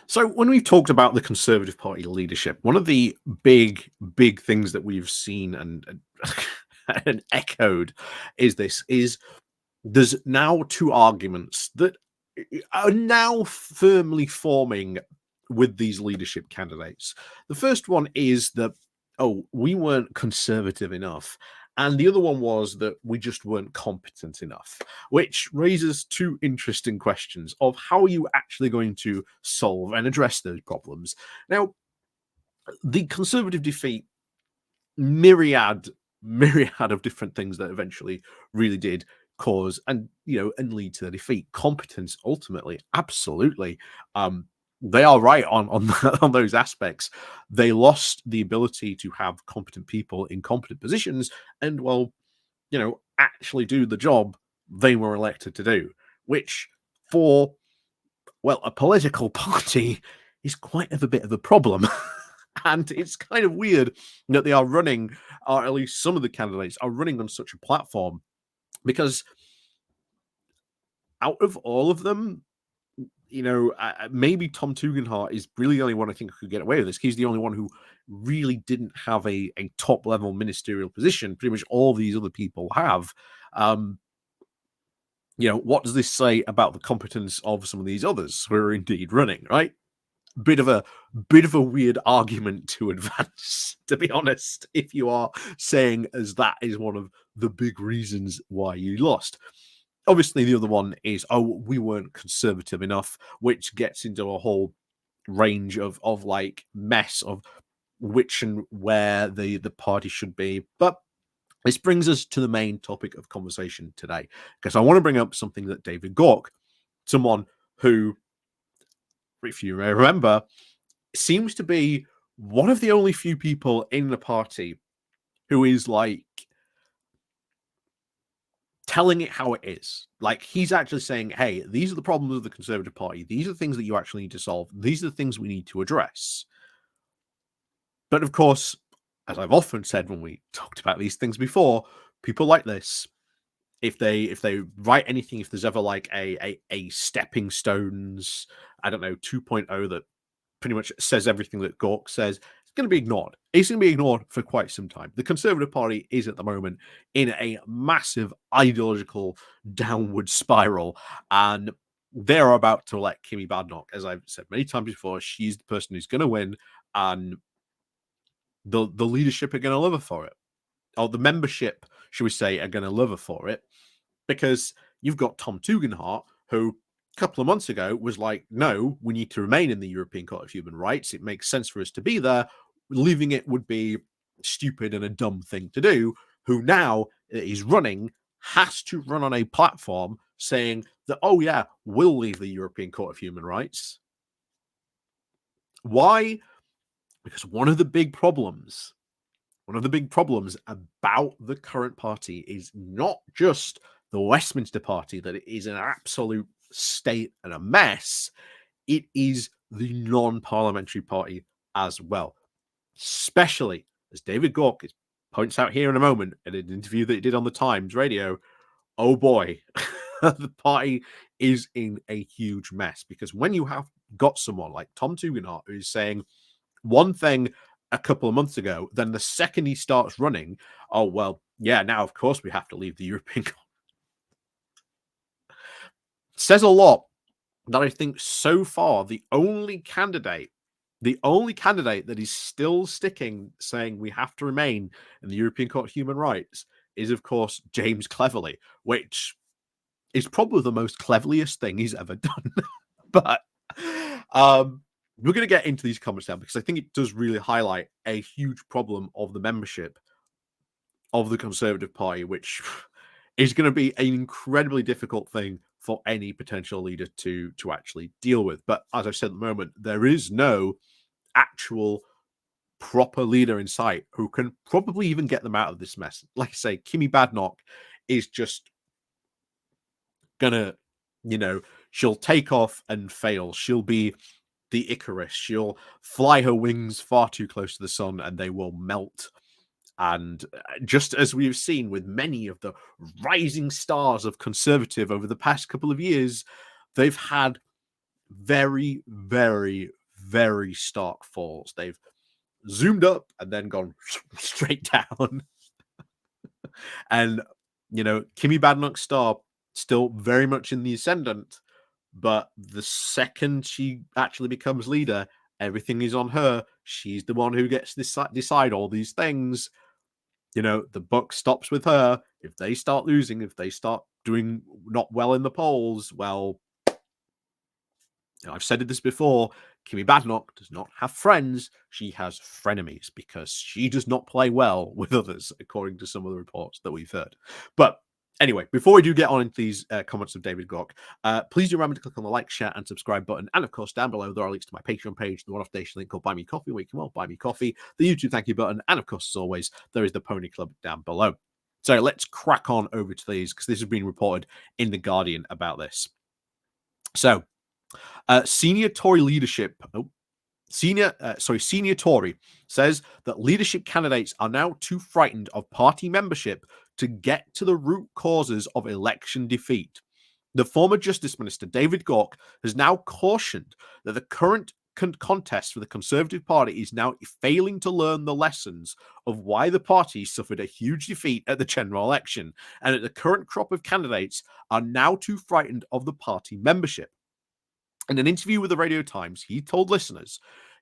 So when we've talked about the Conservative Party leadership, one of the big things that we've seen and and echoed is there's now two arguments that are now firmly forming with these leadership candidates. The first one is that, oh, we weren't conservative enough. And the other one was that we just weren't competent enough, which raises two interesting questions of how are you actually going to solve and address those problems. Now, the conservative defeat, myriad, myriad of different things that eventually really did cause and lead to the defeat. Competence, ultimately, absolutely. They are right on on those aspects. They lost the ability to have competent people in competent positions, and actually do the job they were elected to do, which for a political party is quite of a bit of a problem. And it's kind of weird that they are running, or at least some of the candidates are running on such a platform, because out of all of them, maybe Tom Tugendhat is really the only one I think who could get away with this. He's the only one who really didn't have a top level ministerial position. Pretty much all these other people have. What does this say about the competence of some of these others who are indeed running, right? Bit of a weird argument to advance, to be honest, if you are saying as that is one of the big reasons why you lost. Obviously, the other one is, oh, we weren't conservative enough, which gets into a whole range of like mess of which and where the party should be. But this brings us to the main topic of conversation today, because I want to bring up something that David Gauke, someone who, if you remember, seems to be one of the only few people in the party who is like telling it how it is. Like, he's actually saying, hey, these are the problems of the Conservative Party. These are the things that you actually need to solve. These are the things we need to address. But of course, as I've often said when we talked about these things before, people like this, if they write anything, if there's ever like a stepping stones, I don't know, 2.0 that pretty much says everything that Gauke says, it's going to be ignored. It's going to be ignored for quite some time. The Conservative Party is at the moment in a massive ideological downward spiral, and they're about to elect Kimmy Badenoch. As I've said many times before, she's the person who's going to win, and the leadership are going to love her for it. Or the membership, should we say, are going to love her for it, because you've got Tom Tugendhat, who a couple of months ago was like, no, we need to remain in the European Court of Human Rights. It makes sense for us to be there. Leaving it would be stupid and a dumb thing to do. Who now is running, has to run on a platform saying that, oh yeah, we'll leave the European Court of Human Rights. Why? Because one of the big problems about the current party is not just the Westminster Party, that it is an absolute state and a mess. It is the non-parliamentary party as well, especially as David Gauke points out here in a moment in an interview that he did on the Times radio. Oh boy, the party is in a huge mess, because when you have got someone like Tom Tugendhat who's saying one thing a couple of months ago, then the second he starts running, oh, well, yeah, now, of course, we have to leave the European Court. Says a lot that I think so far the only candidate that is still sticking, saying we have to remain in the European Court of Human Rights, is, of course, James Cleverly, which is probably the most cleverliest thing he's ever done. But we're going to get into these comments now, because I think it does really highlight a huge problem of the membership of the Conservative Party, which is going to be an incredibly difficult thing for any potential leader to actually deal with. But as I've said at the moment, there is no actual proper leader in sight who can probably even get them out of this mess. Like I say, Kimmy Badenoch is just gonna, she'll take off and fail. She'll be the Icarus. She'll fly her wings far too close to the sun and they will melt. And just as we've seen with many of the rising stars of Conservative over the past couple of years, they've had very, very, very stark falls. They've zoomed up and then gone straight down. And, Kimmy Badenoch's star still very much in the ascendant, but the second she actually becomes leader, everything is on her. She's the one who gets to decide all these things. The buck stops with her. If they start losing, if they start doing not well in the polls, well, I've said this before, Kimmy Badenoch does not have friends. She has frenemies because she does not play well with others, according to some of the reports that we've heard. But anyway, before we do get on into these comments of David Gauke, please do remember to click on the like, share, and subscribe button. And of course, down below, there are links to my Patreon page, the one-off donation link called Buy Me Coffee, where you can buy me coffee, the YouTube thank you button, and of course, as always, there is the Pony Club down below. So let's crack on over to these, because this has been reported in The Guardian about this. So, senior Tory leadership. Senior Tory says that leadership candidates are now too frightened of party membership to get to the root causes of election defeat. The former Justice Minister David Gauke has now cautioned that the current contest for the Conservative Party is now failing to learn the lessons of why the party suffered a huge defeat at the general election, and that the current crop of candidates are now too frightened of the party membership. In an interview with the Radio Times, he told listeners,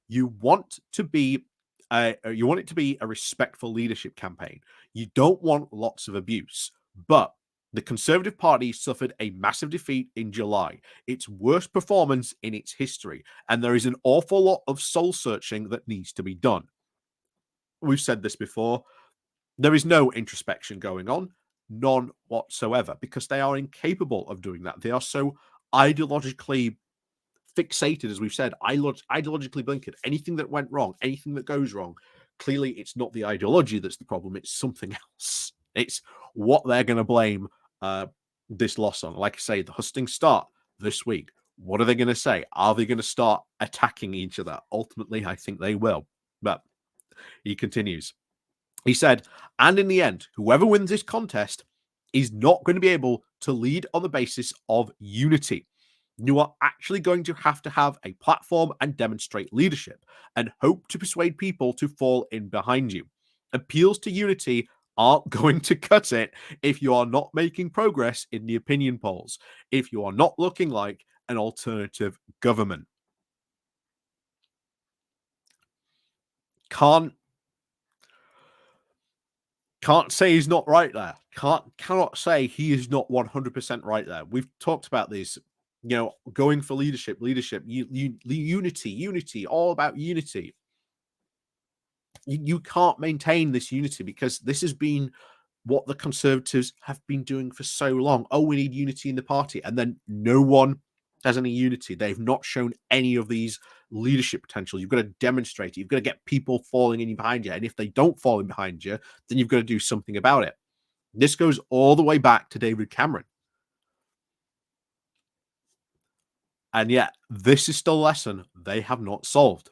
"You want it to be a respectful leadership campaign. You don't want lots of abuse. But the Conservative Party suffered a massive defeat in July, its worst performance in its history, and there is an awful lot of soul searching that needs to be done." We've said this before. There is no introspection going on, none whatsoever, because they are incapable of doing that. They are so ideologically fixated, as we've said, ideologically blinkered. Anything that went wrong, anything that goes wrong, clearly it's not the ideology that's the problem, it's something else. It's what they're going to blame this loss on. Like I say, the hustings start this week. What are they going to say? Are they going to start attacking each other? Ultimately, I think they will. But he continues. He said, and in the end, whoever wins this contest is not going to be able to lead on the basis of unity. You are actually going to have a platform and demonstrate leadership and hope to persuade people to fall in behind you. Appeals to unity aren't going to cut it if you are not making progress in the opinion polls, if you are not looking like an alternative government. Can't say he's not right there. Cannot say he is not 100% right there. We've talked about this. Going for leadership, unity, all about unity. You can't maintain this unity because this has been what the Conservatives have been doing for so long. Oh, we need unity in the party. And then no one has any unity. They've not shown any of these leadership potential. You've got to demonstrate it. You've got to get people falling in behind you. And if they don't fall in behind you, then you've got to do something about it. This goes all the way back to David Cameron. And yet, this is still a lesson they have not solved.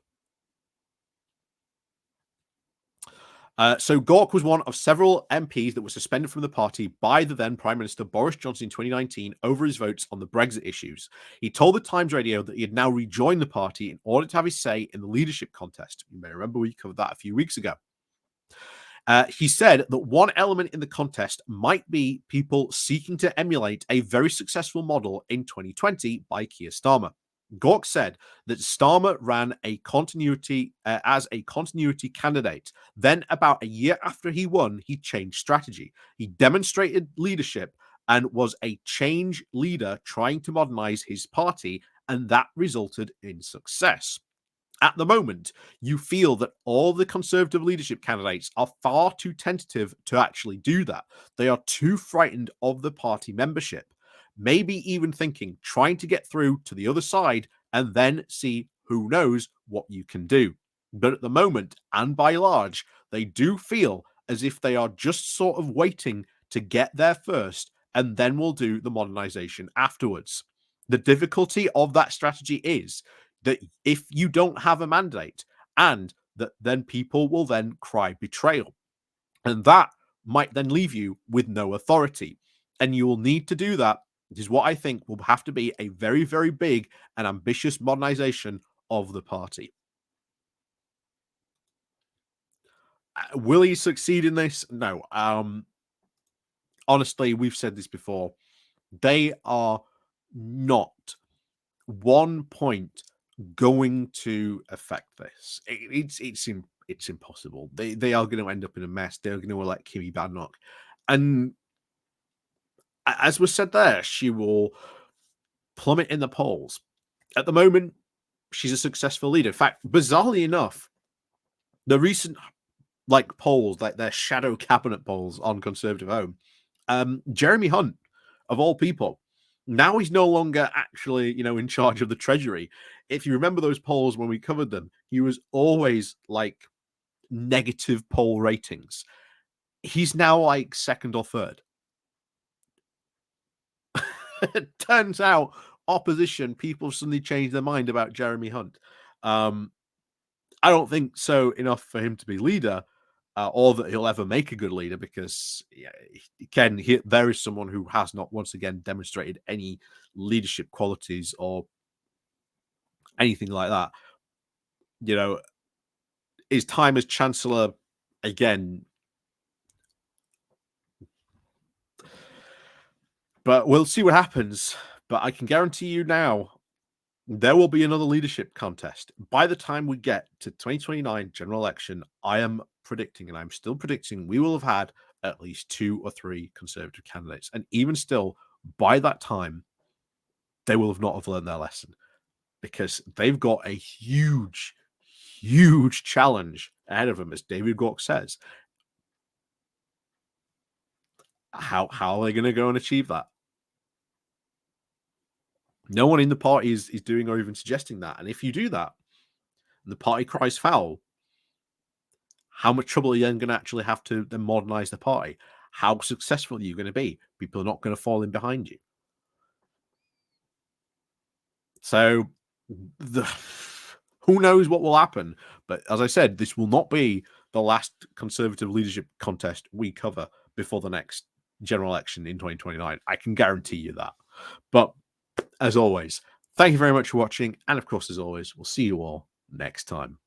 So Gauke was one of several MPs that were suspended from the party by the then Prime Minister Boris Johnson in 2019 over his votes on the Brexit issues. He told the Times Radio that he had now rejoined the party in order to have his say in the leadership contest. You may remember we covered that a few weeks ago. He said that one element in the contest might be people seeking to emulate a very successful model in 2020 by Keir Starmer. Gauke said that Starmer ran a continuity as a continuity candidate. Then, about a year after he won, he changed strategy. He demonstrated leadership and was a change leader trying to modernize his party, and that resulted in success. At the moment, you feel that all the Conservative leadership candidates are far too tentative to actually do that. They are too frightened of the party membership. Maybe even thinking, trying to get through to the other side and then see who knows what you can do. But at the moment, and by large, they do feel as if they are just sort of waiting to get there first and then will do the modernization afterwards. The difficulty of that strategy is that if you don't have a mandate, and that then people will then cry betrayal. And that might then leave you with no authority. And you will need to do that. It is what I think will have to be a very, very big and ambitious modernization of the party. Will he succeed in this? No. Honestly, we've said this before. They are not 1 point going to affect this. It's impossible. They are going to end up in a mess. They're going to elect Kimmy Badenoch, and as was said there, she will plummet in the polls. At the moment, she's a successful leader. In fact, bizarrely enough, the recent polls, like their shadow cabinet polls on Conservative Home, Jeremy Hunt, of all people, now he's no longer actually, in charge of the Treasury. If you remember those polls when we covered them, he was always like negative poll ratings. He's now like second or third. It turns out opposition people suddenly changed their mind about Jeremy Hunt. I don't think so enough for him to be leader, or that he'll ever make a good leader, because there is someone who has not once again demonstrated any leadership qualities or anything like that. His time as Chancellor, again, but we'll see what happens. But I can guarantee you now, there will be another leadership contest. By the time we get to 2029 general election, I am predicting, and I'm still predicting, we will have had at least 2 or 3 Conservative candidates. And even still, by that time, they will have not have learned their lesson, because they've got a huge, huge challenge ahead of them, as David Gauke says. How are they going to go and achieve that? No one in the party is doing or even suggesting that. And if you do that, and the party cries foul, how much trouble are you then going to actually have to then modernize the party? How successful are you going to be? People are not going to fall in behind you. So who knows what will happen? But as I said, this will not be the last Conservative leadership contest we cover before the next general election in 2029. I can guarantee you that. But as always, thank you very much for watching. And of course, as always, we'll see you all next time.